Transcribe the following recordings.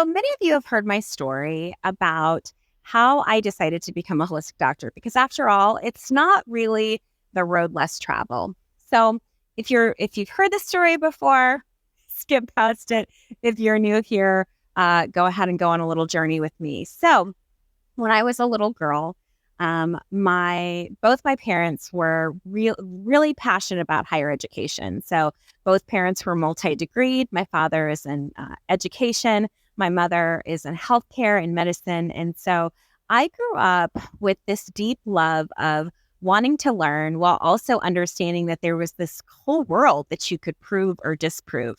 So many of you have heard my story about how I decided to become a holistic doctor because after all, it's not really the road less traveled. So if you've heard the story before, skip past it. If you're new here, go ahead and go on a little journey with me. So when I was a little girl, my both my parents were really passionate about higher education. So both parents were multi-degreed. My father is in education. My mother is in healthcare and medicine. And so I grew up with this deep love of wanting to learn while also understanding that there was this whole world that you could prove or disprove.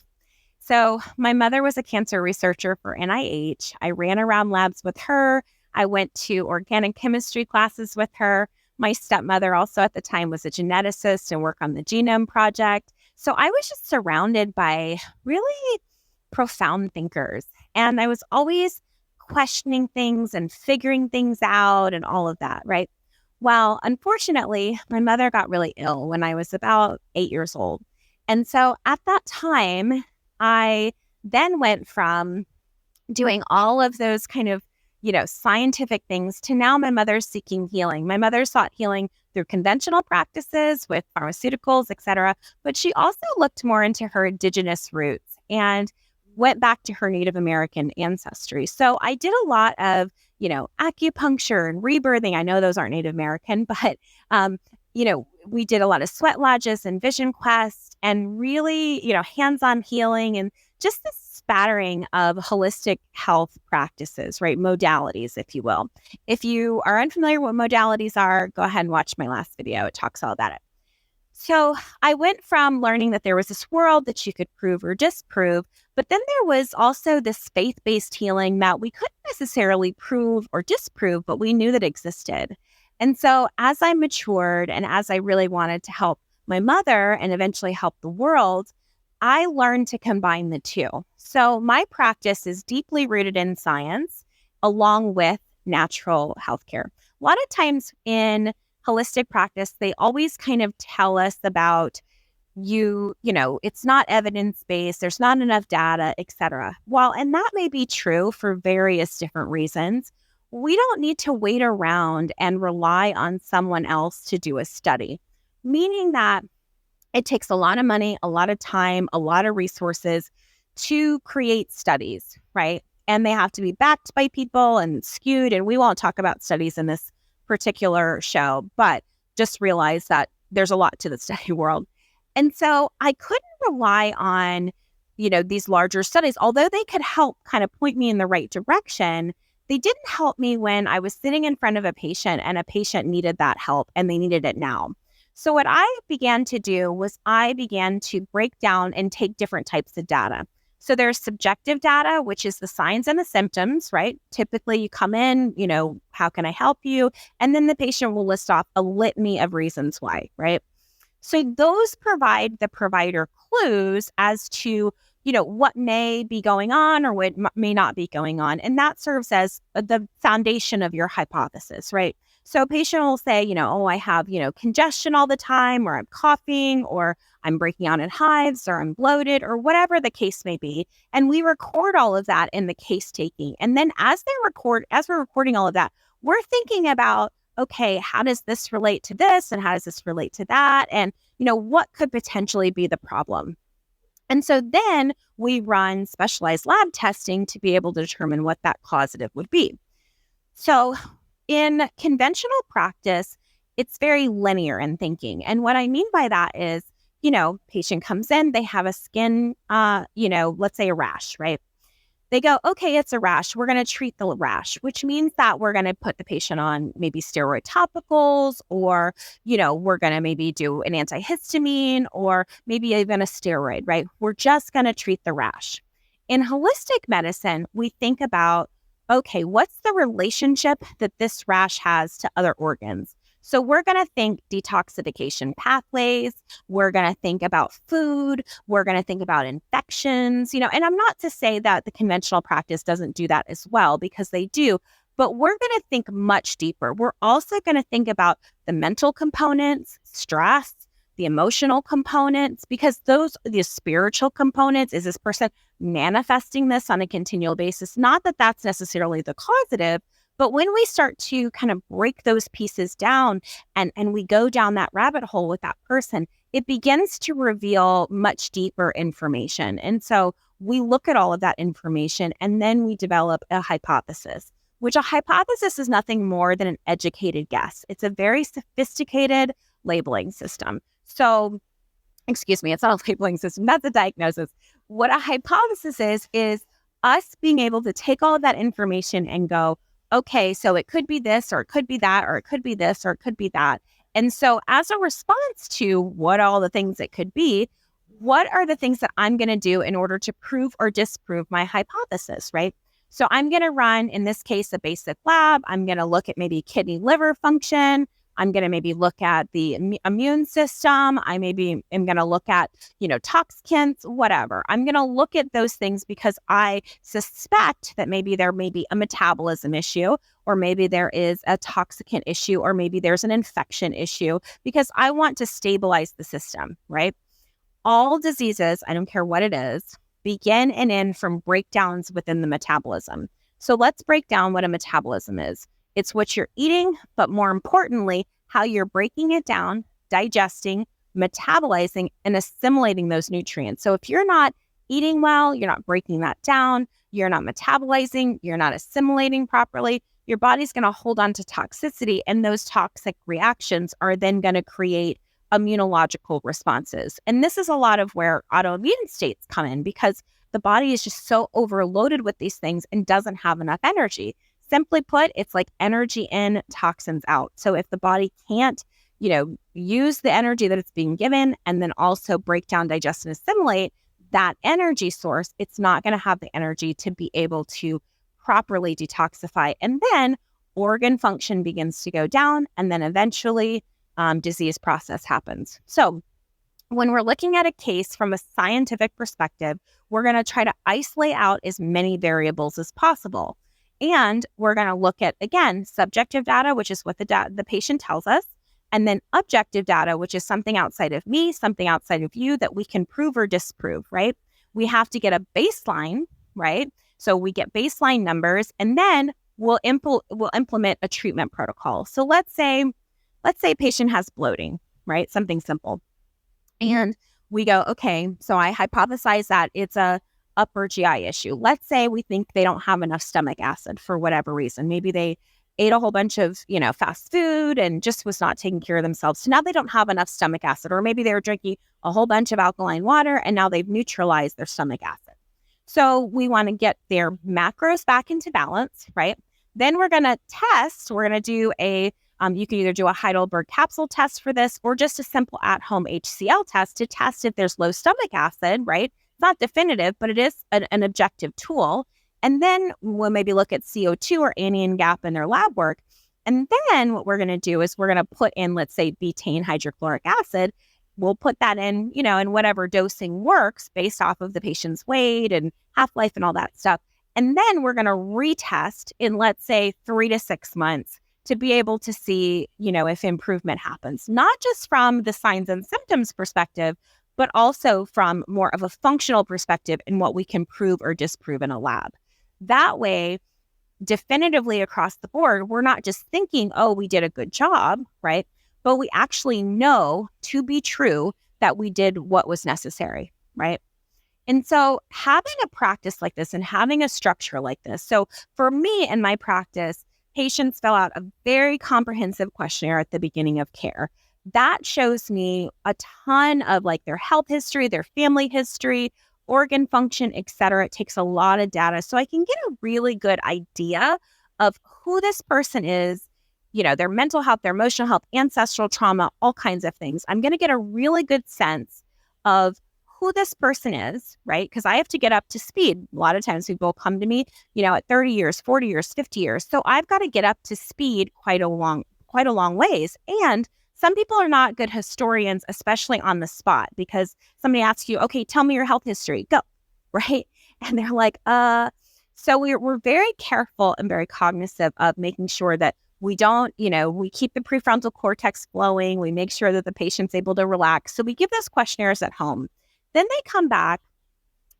So my mother was a cancer researcher for NIH. I ran around labs with her. I went to organic chemistry classes with her. My stepmother also at the time was a geneticist and worked on the genome project. So I was just surrounded by really profound thinkers. And I was always questioning things and figuring things out and all of that, right? Well, unfortunately, my mother got really ill when I was about 8 years old. And so at that time, I then went from doing all of those kind of, scientific things to now my mother's seeking healing. My mother sought healing through conventional practices with pharmaceuticals, et cetera, but she also looked more into her indigenous roots and went back to her Native American ancestry. So I did a lot of, acupuncture and rebirthing. I know those aren't Native American, but, we did a lot of sweat lodges and vision quests and really, hands-on healing and just this spattering of holistic health practices, right? Modalities, if you will. If you are unfamiliar with what modalities are, go ahead and watch my last video. It talks all about it. So I went from learning that there was this world that you could prove or disprove, but then there was also this faith-based healing that we couldn't necessarily prove or disprove, but we knew that existed. And so as I matured and as I really wanted to help my mother and eventually help the world, I learned to combine the two. So my practice is deeply rooted in science along with natural healthcare. A lot of times in holistic practice, they always kind of tell us about it's not evidence-based, there's not enough data, et cetera. And that may be true for various different reasons, we don't need to wait around and rely on someone else to do a study, meaning that it takes a lot of money, a lot of time, a lot of resources to create studies, right? And they have to be backed by people and skewed. And we won't talk about studies in this particular show, but just realize that there's a lot to the study world. And so I couldn't rely on, these larger studies, although they could help kind of point me in the right direction. They didn't help me when I was sitting in front of a patient and a patient needed that help and they needed it now. So what I began to do was I began to break down and take different types of data. So there's subjective data, which is the signs and the symptoms, right? Typically you come in, how can I help you? And then the patient will list off a litany of reasons why, right? So those provide the provider clues as to, what may be going on or what may not be going on. And that serves as the foundation of your hypothesis, right? So a patient will say, I have, congestion all the time, or I'm coughing, or I'm breaking out in hives, or I'm bloated, or whatever the case may be. And we record all of that in the case taking. And then as we're recording all of that, we're thinking about, okay, how does this relate to this? And how does this relate to that? And, what could potentially be the problem? And so then we run specialized lab testing to be able to determine what that causative would be. So in conventional practice, it's very linear in thinking. And what I mean by that is, patient comes in, they have a skin, let's say a rash, right? They go, okay, it's a rash. We're going to treat the rash, which means that we're going to put the patient on maybe steroid topicals, or, we're going to maybe do an antihistamine or maybe even a steroid, right? We're just going to treat the rash. In holistic medicine, we think about, okay, what's the relationship that this rash has to other organs? So we're going to think detoxification pathways. We're going to think about food. We're going to think about infections, and I'm not to say that the conventional practice doesn't do that as well, because they do, but we're going to think much deeper. We're also going to think about the mental components, stress, the emotional components, because the spiritual components. Is this person manifesting this on a continual basis? Not that that's necessarily the causative, but when we start to kind of break those pieces down and we go down that rabbit hole with that person, it begins to reveal much deeper information. And so we look at all of that information and then we develop a hypothesis, which a hypothesis is nothing more than an educated guess. It's a very sophisticated labeling system. So, excuse me, it's not a labeling system, that's a diagnosis. What a hypothesis is us being able to take all of that information and go, okay, so it could be this, or it could be that, or it could be this, or it could be that. And so as a response to what all the things it could be, what are the things that I'm going to do in order to prove or disprove my hypothesis, right? So I'm going to run, in this case, a basic lab. I'm going to look at maybe kidney liver function. I'm going to maybe look at the immune system. I maybe am going to look at, toxicants, whatever. I'm going to look at those things because I suspect that maybe there may be a metabolism issue, or maybe there is a toxicant issue, or maybe there's an infection issue, because I want to stabilize the system, right? All diseases, I don't care what it is, begin and end from breakdowns within the metabolism. So let's break down what a metabolism is. It's what you're eating, but more importantly, how you're breaking it down, digesting, metabolizing, and assimilating those nutrients. So if you're not eating well, you're not breaking that down, you're not metabolizing, you're not assimilating properly, your body's going to hold on to toxicity, and those toxic reactions are then going to create immunological responses. And this is a lot of where autoimmune states come in, because the body is just so overloaded with these things and doesn't have enough energy. Simply put, it's like energy in, toxins out. So if the body can't, use the energy that it's being given and then also break down, digest, and assimilate that energy source, it's not going to have the energy to be able to properly detoxify. And then organ function begins to go down, and then eventually disease process happens. So when we're looking at a case from a scientific perspective, we're going to try to isolate out as many variables as possible. And we're going to look at, again, subjective data, which is what the patient tells us, and then objective data, which is something outside of me, something outside of you that we can prove or disprove, right? We have to get a baseline, right? So we get baseline numbers, and then we'll implement a treatment protocol. So let's say a patient has bloating, right? Something simple. And we go, okay, so I hypothesize that it's a upper GI issue. Let's say we think they don't have enough stomach acid for whatever reason. Maybe they ate a whole bunch of, fast food and just was not taking care of themselves. So now they don't have enough stomach acid, or maybe they were drinking a whole bunch of alkaline water and now they've neutralized their stomach acid. So we want to get their macros back into balance, right? Then we're going to test. We're going to do you can either do a Heidelberg capsule test for this, or just a simple at-home HCl test to test if there's low stomach acid, right? It's not definitive, but it is an objective tool. And then we'll maybe look at CO2 or anion gap in their lab work. And then what we're going to do is we're going to put in, let's say, betaine hydrochloric acid. We'll put that in, in whatever dosing works based off of the patient's weight and half-life and all that stuff. And then we're going to retest in, let's say, 3 to 6 months to be able to see, if improvement happens, not just from the signs and symptoms perspective, but also from more of a functional perspective in what we can prove or disprove in a lab. That way, definitively across the board, we're not just thinking, oh, we did a good job, right? But we actually know to be true that we did what was necessary, right? And so having a practice like this and having a structure like this. So for me in my practice, patients fill out a very comprehensive questionnaire at the beginning of care. That shows me a ton of their health history, their family history, organ function, et cetera. It takes a lot of data. So I can get a really good idea of who this person is, their mental health, their emotional health, ancestral trauma, all kinds of things. I'm going to get a really good sense of who this person is, right? Because I have to get up to speed. A lot of times people come to me, at 30 years, 40 years, 50 years. So I've got to get up to speed quite a long ways. And some people are not good historians, especially on the spot, because somebody asks you, okay, tell me your health history, go, right? And they're like, So we're very careful and very cognizant of making sure that We don't, we keep the prefrontal cortex flowing. We make sure that the patient's able to relax. So we give those questionnaires at home. Then they come back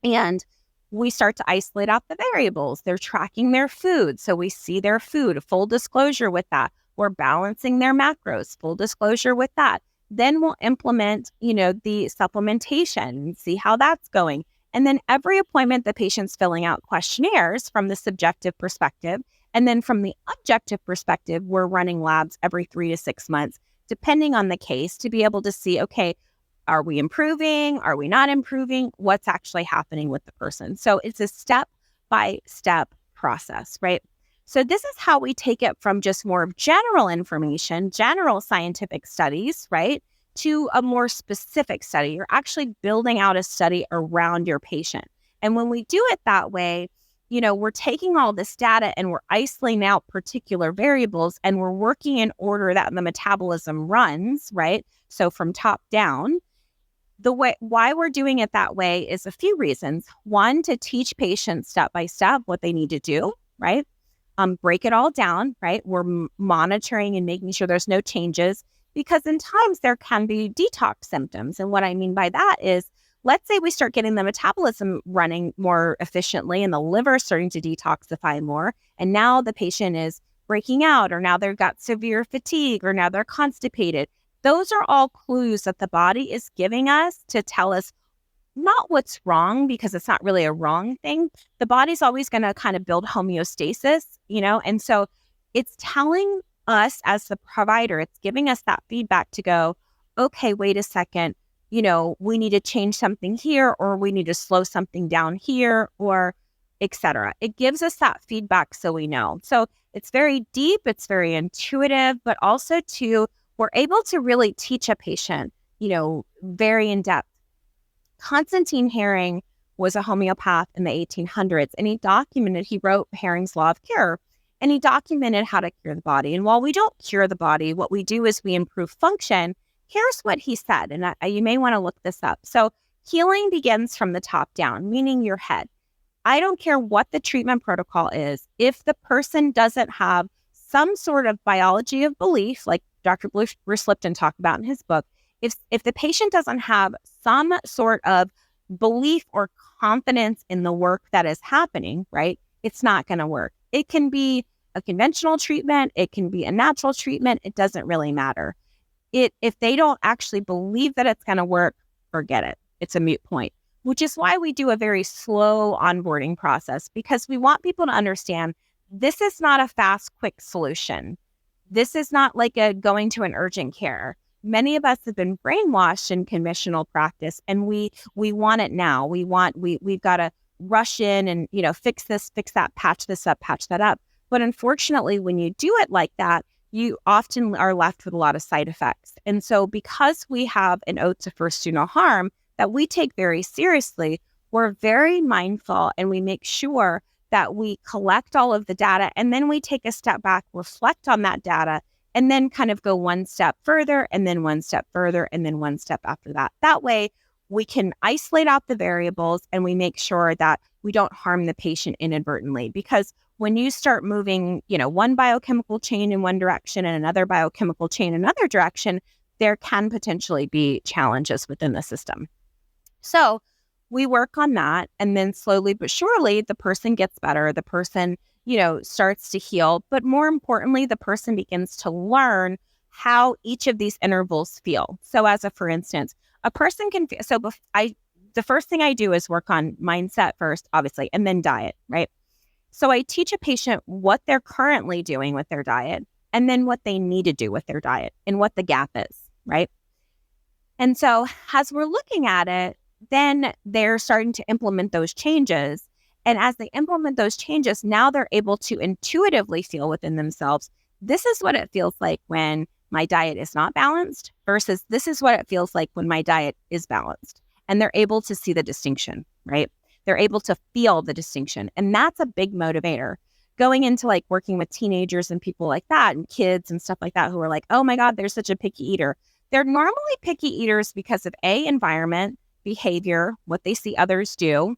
and we start to isolate out the variables. They're tracking their food. So we see their food, full disclosure with that. We're balancing their macros, full disclosure with that. Then we'll implement, the supplementation, see how that's going. And then every appointment, the patient's filling out questionnaires from the subjective perspective. And then from the objective perspective, we're running labs every 3 to 6 months, depending on the case, to be able to see, okay, are we improving? Are we not improving? What's actually happening with the person? So it's a step-by-step process, right? So this is how we take it from just more of general information, general scientific studies, right, to a more specific study. You're actually building out a study around your patient. And when we do it that way, we're taking all this data and we're isolating out particular variables and we're working in order that the metabolism runs, right? So from top down. Why we're doing it that way is a few reasons. One, to teach patients step by step what they need to do, right? Break it all down, right? We're monitoring and making sure there's no changes, because in times there can be detox symptoms. And what I mean by that is, let's say we start getting the metabolism running more efficiently and the liver starting to detoxify more. And now the patient is breaking out, or now they've got severe fatigue, or now they're constipated. Those are all clues that the body is giving us to tell us not what's wrong, because it's not really a wrong thing. The body's always going to kind of build homeostasis, and so it's telling us as the provider, it's giving us that feedback to go, okay, wait a second, we need to change something here, or we need to slow something down here, or etc. It gives us that feedback so we know. So it's very deep, it's very intuitive, but also we're able to really teach a patient, very in depth. Constantine Hering was a homeopath in the 1800s, and he wrote Hering's Law of Cure, and he documented how to cure the body. And while we don't cure the body, what we do is we improve function. Here's what he said, and you may want to look this up. So healing begins from the top down, meaning your head. I don't care what the treatment protocol is. If the person doesn't have some sort of biology of belief, like Dr. Bruce Lipton talked about in his book, if the patient doesn't have some sort of belief or confidence in the work that is happening, right, it's not going to work. It can be a conventional treatment. It can be a natural treatment. It doesn't really matter. If they don't actually believe that it's going to work, forget it. It's a moot point, which is why we do a very slow onboarding process, because we want people to understand this is not a fast, quick solution. This is not like going to an urgent care. Many of us have been brainwashed in conventional practice, and we want it now. We've got to rush in and, fix this, fix that, patch this up, patch that up. But unfortunately, when you do it like that, you often are left with a lot of side effects. And so because we have an oath to first do no harm that we take very seriously, we're very mindful, and we make sure that we collect all of the data, and then we take a step back, reflect on that data, and then kind of go one step further, and then one step further, and then one step after that. That way, we can isolate out the variables, and we make sure that we don't harm the patient inadvertently. Because when you start moving, one biochemical chain in one direction and another biochemical chain in another direction, there can potentially be challenges within the system. So we work on that, and then slowly but surely, the person gets better. The person starts to heal. But more importantly, the person begins to learn how each of these intervals feel. So for instance, a person can feel, the first thing I do is work on mindset first, obviously, and then diet, right? So I teach a patient what they're currently doing with their diet, and then what they need to do with their diet, and what the gap is, right? And so as we're looking at it, then they're starting to implement those changes. And as they implement those changes, now they're able to intuitively feel within themselves, this is what it feels like when my diet is not balanced versus this is what it feels like when my diet is balanced. And they're able to see the distinction, right? They're able to feel the distinction. And that's a big motivator. Going into working with teenagers and people like that, and kids and stuff like that, who are like, oh my God, they're such a picky eater. They're normally picky eaters because of environment, behavior, what they see others do,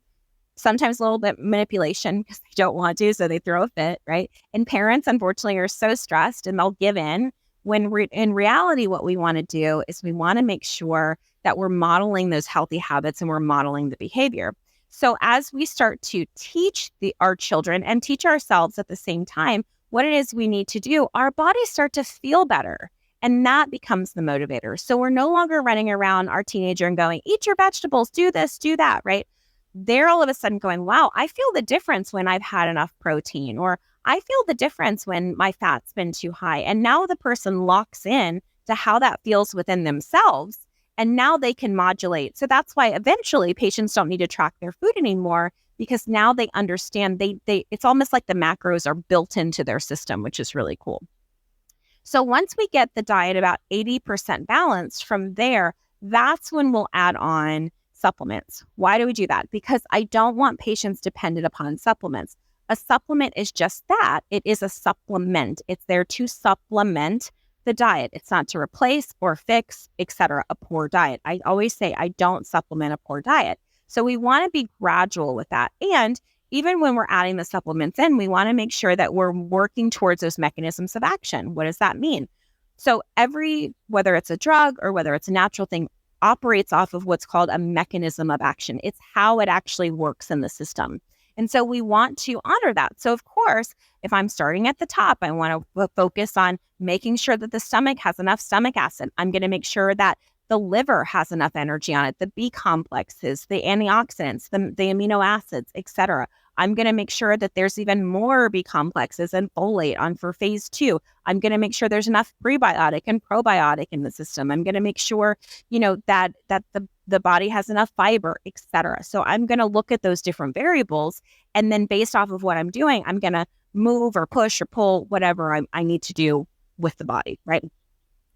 sometimes a little bit manipulation because they don't want to, so they throw a fit, right? And parents, unfortunately, are so stressed and they'll give in when in reality, what we want to do is we want to make sure that we're modeling those healthy habits and we're modeling the behavior. So as we start to teach our children and teach ourselves at the same time what it is we need to do, our bodies start to feel better. And that becomes the motivator. So we're no longer running around our teenager and going, eat your vegetables, do this, do that, right? They're all of a sudden going, wow, I feel the difference when I've had enough protein, or I feel the difference when my fat's been too high. And now the person locks in to how that feels within themselves. And now they can modulate. So that's why eventually patients don't need to track their food anymore, because now they understand it's almost like the macros are built into their system, which is really cool. So once we get the diet about 80% balanced from there, that's when we'll add on supplements. Why do we do that? Because I don't want patients dependent upon supplements. A supplement is just that. It is a supplement. It's there to supplement the diet. It's not to replace or fix, etc., a poor diet. I always say I don't supplement a poor diet. So we want to be gradual with that. And even when we're adding the supplements in, we want to make sure that we're working towards those mechanisms of action. What does that mean? So whether it's a drug or whether it's a natural thing, operates off of what's called a mechanism of action. It's how it actually works in the system. And so we want to honor that. So of course, if I'm starting at the top, I want to focus on making sure that the stomach has enough stomach acid. I'm going to make sure that the liver has enough energy on it, the B complexes, the antioxidants, the amino acids, etc. I'm going to make sure that there's even more B complexes and folate on for phase 2. I'm going to make sure there's enough prebiotic and probiotic in the system. I'm going to make sure, that the body has enough fiber, etc. So I'm going to look at those different variables, and then based off of what I'm doing, I'm going to move or push or pull whatever I need to do with the body, right?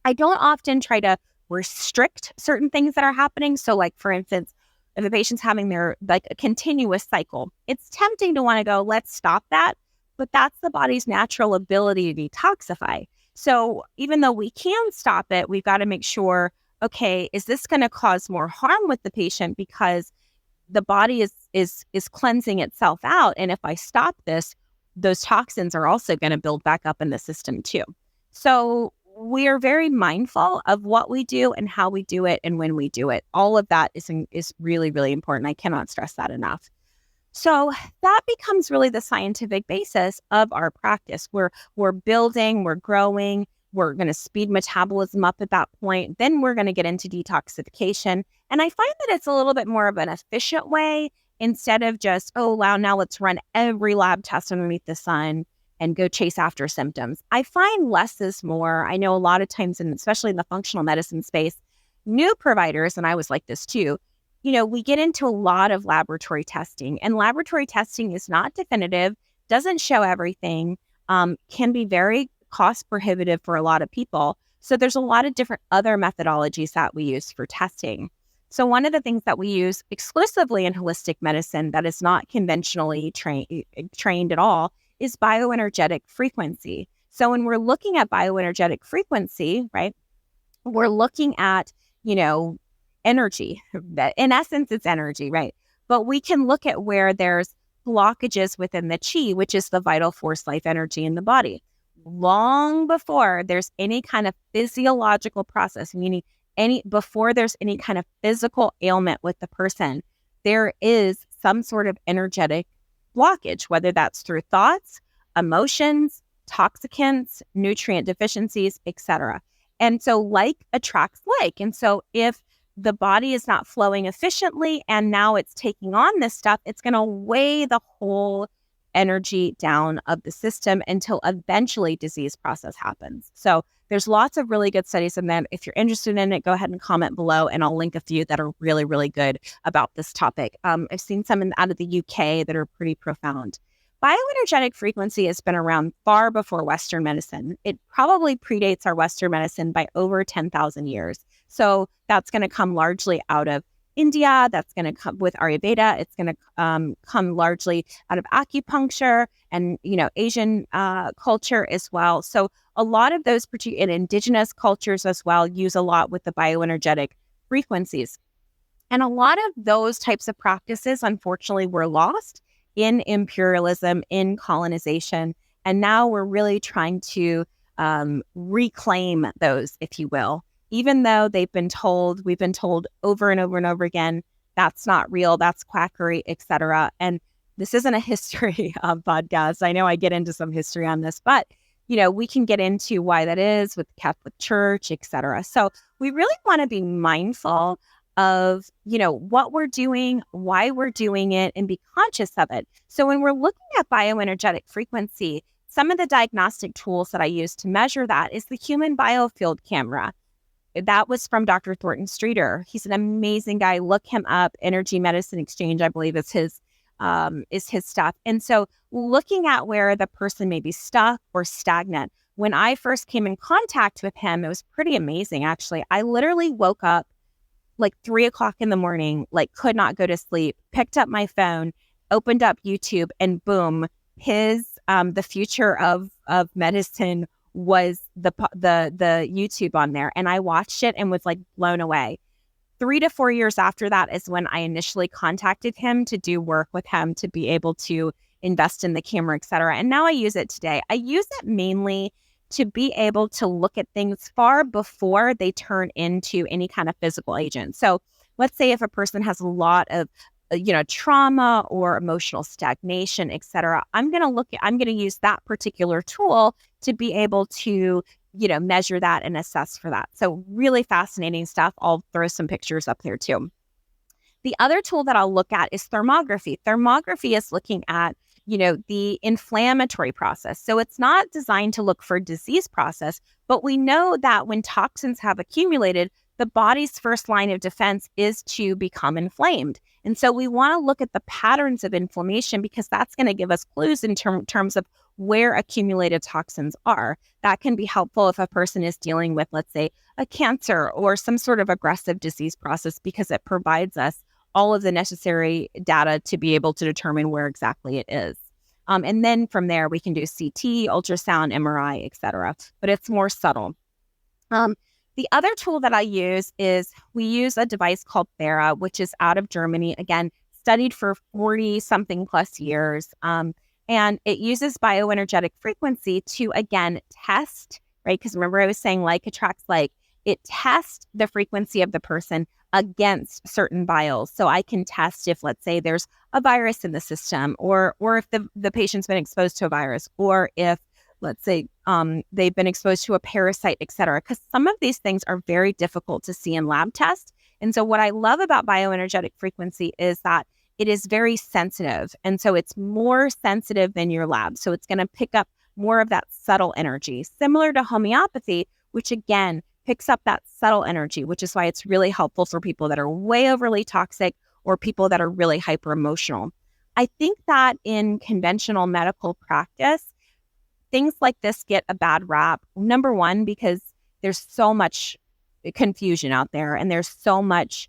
I don't often try to restrict certain things that are happening. So like, for instance, if a patient's having a continuous cycle, it's tempting to want to go, let's stop that. But that's the body's natural ability to detoxify. So even though we can stop it, we've got to make sure, okay, is this going to cause more harm with the patient because the body is cleansing itself out? And if I stop this, those toxins are also going to build back up in the system too. So we are very mindful of what we do and how we do it and when we do it. All of that is really, really important. I cannot stress that enough. So that becomes really the scientific basis of our practice. We're building, we're growing, we're going to speed metabolism up at that point. Then we're going to get into detoxification. And I find that it's a little bit more of an efficient way instead of just, oh, wow, now let's run every lab test underneath the sun and go chase after symptoms. I find less is more. I know a lot of times, especially in the functional medicine space, new providers, and I was like this too, we get into a lot of laboratory testing, and laboratory testing is not definitive, doesn't show everything, can be very cost prohibitive for a lot of people. So there's a lot of different other methodologies that we use for testing. So one of the things that we use exclusively in holistic medicine that is not conventionally trained at all is bioenergetic frequency. So when we're looking at bioenergetic frequency, right, we're looking at, energy. In essence, it's energy, right? But we can look at where there's blockages within the chi, which is the vital force life energy in the body. Long before there's any kind of physiological process, meaning before there's any kind of physical ailment with the person, there is some sort of energetic blockage, whether that's through thoughts, emotions, toxicants, nutrient deficiencies, etc. And so like attracts like. And so if the body is not flowing efficiently and now it's taking on this stuff, it's going to weigh the whole energy down of the system until eventually disease process happens. So there's lots of really good studies in that. If you're interested in it, go ahead and comment below and I'll link a few that are really, really good about this topic. I've seen some out of the UK that are pretty profound. Bioenergetic frequency has been around far before Western medicine. It probably predates our Western medicine by over 10,000 years. So that's going to come largely out of India. That's going to come with Ayurveda. It's going to come largely out of acupuncture and, Asian culture as well. So a lot of those in indigenous cultures as well use a lot with the bioenergetic frequencies. And a lot of those types of practices, unfortunately, were lost in imperialism, in colonization. And now we're really trying to reclaim those, if you will, even though we've been told over and over and over again, that's not real, that's quackery, etc. And this isn't a history podcast. I know I get into some history on this, but we can get into why that is with the Catholic Church, etc. So we really want to be mindful of, what we're doing, why we're doing it, and be conscious of it. So when we're looking at bioenergetic frequency, some of the diagnostic tools that I use to measure that is the human biofield camera. That was from Dr. Thornton Streeter. He's an amazing guy. Look him up. Energy Medicine Exchange, I believe, is his stuff. And so looking at where the person may be stuck or stagnant. When I first came in contact with him, it was pretty amazing, actually. I literally woke up like 3:00 in the morning, like could not go to sleep, picked up my phone, opened up YouTube, and boom, the future of medicine was the YouTube on there. And I watched it and was like blown away. 3 to 4 years after that is when I initially contacted him to do work with him to be able to invest in the camera, et cetera. And now I use it today. I use it mainly to be able to look at things far before they turn into any kind of physical agent. So let's say if a person has a lot of trauma or emotional stagnation, et cetera, I'm going to use that particular tool to be able to measure that and assess for that. So really fascinating stuff. I'll throw some pictures up there too. The other tool that I'll look at is thermography. Thermography is looking at, the inflammatory process. So it's not designed to look for disease process, but we know that when toxins have accumulated, the body's first line of defense is to become inflamed. And so we want to look at the patterns of inflammation because that's going to give us clues in terms of where accumulated toxins are. That can be helpful if a person is dealing with, let's say, a cancer or some sort of aggressive disease process because it provides us all of the necessary data to be able to determine where exactly it is. And then from there, we can do CT, ultrasound, MRI, et cetera. But it's more subtle. The other tool that I use is we use a device called Thera, which is out of Germany. Again, studied for 40 something plus years. And it uses bioenergetic frequency to, again, test, right? Because remember I was saying like attracts like. It tests the frequency of the person against certain bios. So I can test if, let's say, there's a virus in the system or if the patient's been exposed to a virus or if, let's say, they've been exposed to a parasite, et cetera, because some of these things are very difficult to see in lab tests. And so what I love about bioenergetic frequency is that it is very sensitive. And so it's more sensitive than your lab. So it's going to pick up more of that subtle energy, similar to homeopathy, which again, picks up that subtle energy, which is why it's really helpful for people that are way overly toxic or people that are really hyper emotional. I think that in conventional medical practice, things like this get a bad rap. Number one, because there's so much confusion out there and there's so much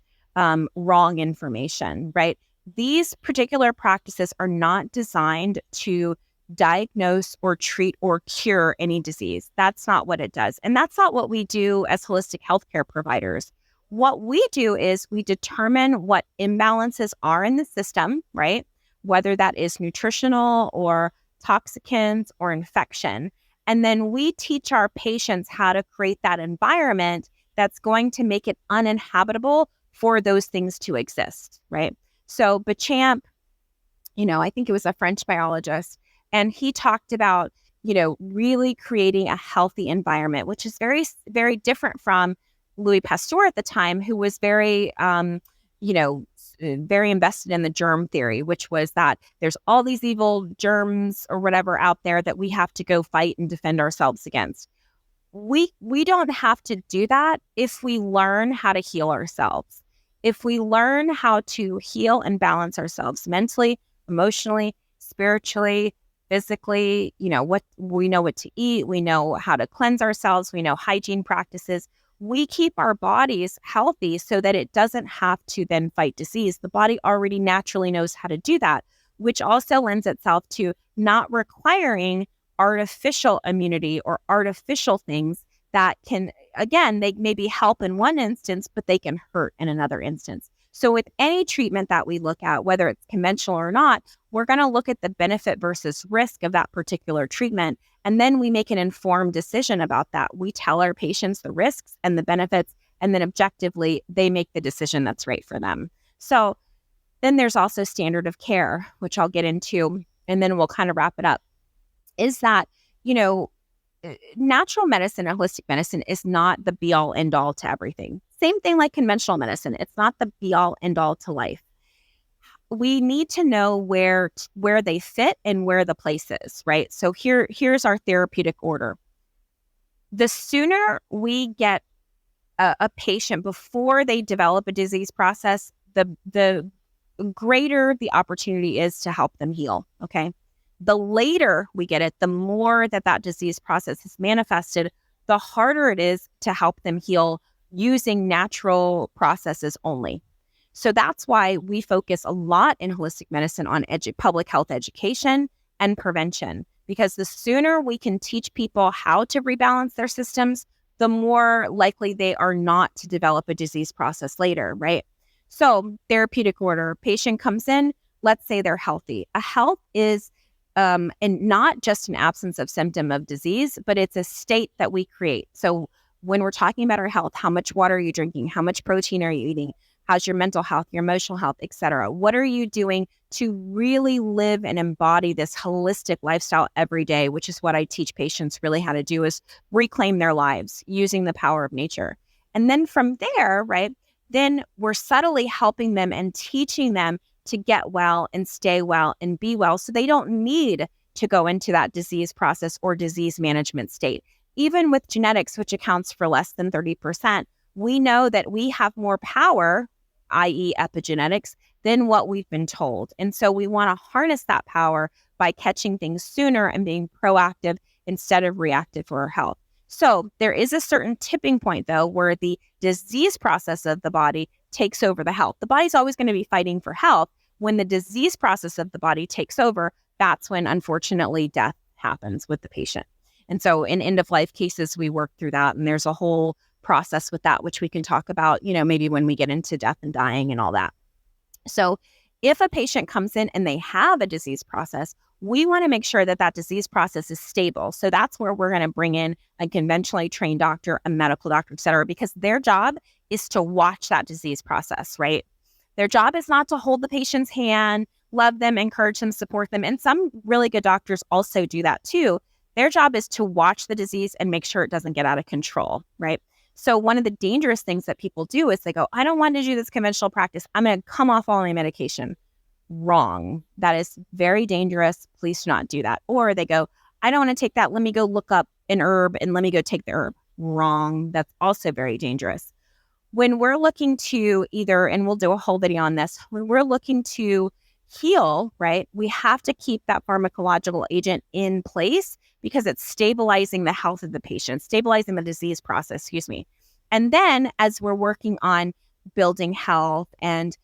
wrong information, right? These particular practices are not designed to diagnose or treat or cure any disease. That's not what it does. And that's not what we do as holistic healthcare providers. What we do is we determine what imbalances are in the system, right? Whether that is nutritional or toxicants or infection. And then we teach our patients how to create that environment that's going to make it uninhabitable for those things to exist, right? So Béchamp, I think it was a French biologist, and he talked about, really creating a healthy environment, which is very, very different from Louis Pasteur at the time, who was very, very invested in the germ theory, which was that there's all these evil germs or whatever out there that we have to go fight and defend ourselves against. We don't have to do that if we learn how to heal ourselves. If we learn how to heal and balance ourselves mentally, emotionally, spiritually, physically, what we know what to eat, we know how to cleanse ourselves, we know hygiene practices. We keep our bodies healthy so that it doesn't have to then fight disease. The body already naturally knows how to do that, which also lends itself to not requiring artificial immunity or artificial things that can, again, they maybe help in one instance, but they can hurt in another instance. So with any treatment that we look at, whether it's conventional or not, we're going to look at the benefit versus risk of that particular treatment. And then we make an informed decision about that. We tell our patients the risks and the benefits, and then objectively, they make the decision that's right for them. So then there's also standard of care, which I'll get into, and then we'll kind of wrap it up, is that, natural medicine and holistic medicine is not the be all end all to everything. Same thing like conventional medicine. It's not the be all end all to life. We need to know where they fit and where the place is, right? So here's our therapeutic order. The sooner we get a patient before they develop a disease process, the greater the opportunity is to help them heal, okay? The later we get it, the more that disease process is manifested, the harder it is to help them heal using natural processes only. So that's why we focus a lot in holistic medicine on public health education and prevention, because the sooner we can teach people how to rebalance their systems, the more likely they are not to develop a disease process later, right? So therapeutic order, patient comes in, let's say they're healthy. A health is and not just an absence of symptom of disease, but it's a state that we create. So when we're talking about our health, how much water are you drinking? How much protein are you eating? How's your mental health, your emotional health, et cetera? What are you doing to really live and embody this holistic lifestyle every day, which is what I teach patients really how to do, is reclaim their lives using the power of nature. And then from there, right, then we're subtly helping them and teaching them to get well and stay well and be well, so they don't need to go into that disease process or disease management state. Even with genetics, which accounts for less than 30%, we know that we have more power, i.e. epigenetics, than what we've been told. And so we want to harness that power by catching things sooner and being proactive instead of reactive for our health. So there is a certain tipping point, though, where the disease process of the body takes over the health. The body's always going to be fighting for health. When the disease process of the body takes over, that's when, unfortunately, death happens with the patient. And so in end-of-life cases, we work through that. And there's a whole process with that, which we can talk about, maybe when we get into death and dying and all that. So if a patient comes in and they have a disease process, we want to make sure that disease process is stable. So that's where we're going to bring in a conventionally trained doctor, a medical doctor, et cetera, because their job is to watch that disease process, right? Their job is not to hold the patient's hand, love them, encourage them, support them. And some really good doctors also do that too. Their job is to watch the disease and make sure it doesn't get out of control, right? So one of the dangerous things that people do is they go, I don't want to do this conventional practice. I'm going to come off all my medication. Wrong. That is very dangerous. Please do not do that. Or they go, I don't want to take that. Let me go look up an herb and let me go take the herb. Wrong. That's also very dangerous. When we're looking to either, and we'll do a whole video on this, when we're looking to heal, right, we have to keep that pharmacological agent in place because it's stabilizing the health of the patient, stabilizing the disease process, And then as we're working on building health and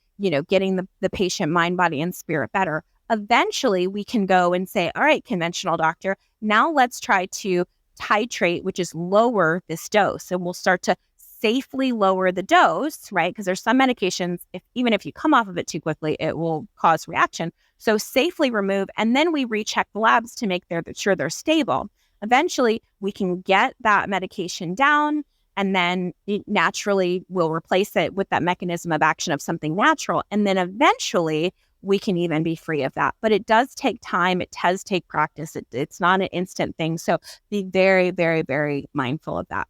getting the patient mind, body, and spirit better, eventually we can go and say, all right, conventional doctor, now let's try to titrate, which is lower this dose. And we'll start to safely lower the dose, right? Because there's some medications, even if you come off of it too quickly, it will cause reaction. So safely remove, and then we recheck the labs to make sure they're stable. Eventually, we can get that medication down, and then naturally we'll replace it with that mechanism of action of something natural. And then eventually we can even be free of that. But it does take time. It does take practice. It's not an instant thing. So be very, very, very mindful of that.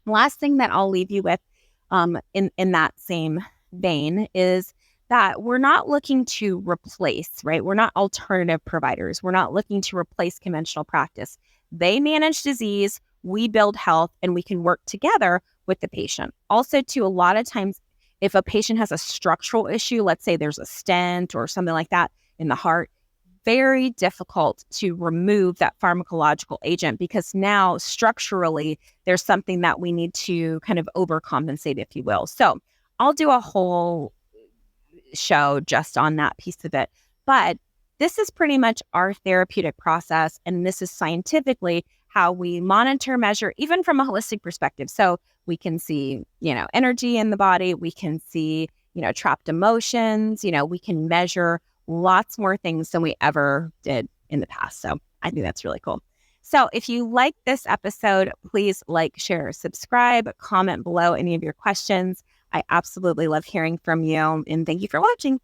Last thing that I'll leave you with in that same vein is that we're not looking to replace, right? We're not alternative providers. We're not looking to replace conventional practice. They manage disease, we build health, and we can work together with the patient. Also, too, a lot of times, if a patient has a structural issue, let's say there's a stent or something like that in the heart, very difficult to remove that pharmacological agent because now structurally there's something that we need to kind of overcompensate, if you will. So I'll do a whole show just on that piece of it. But this is pretty much our therapeutic process. And this is scientifically how we monitor, measure, even from a holistic perspective. So we can see, energy in the body. We can see, trapped emotions. We can measure lots more things than we ever did in the past. So I think that's really cool. So if you like this episode, please like, share, subscribe, comment below any of your questions. I absolutely love hearing from you, and thank you for watching.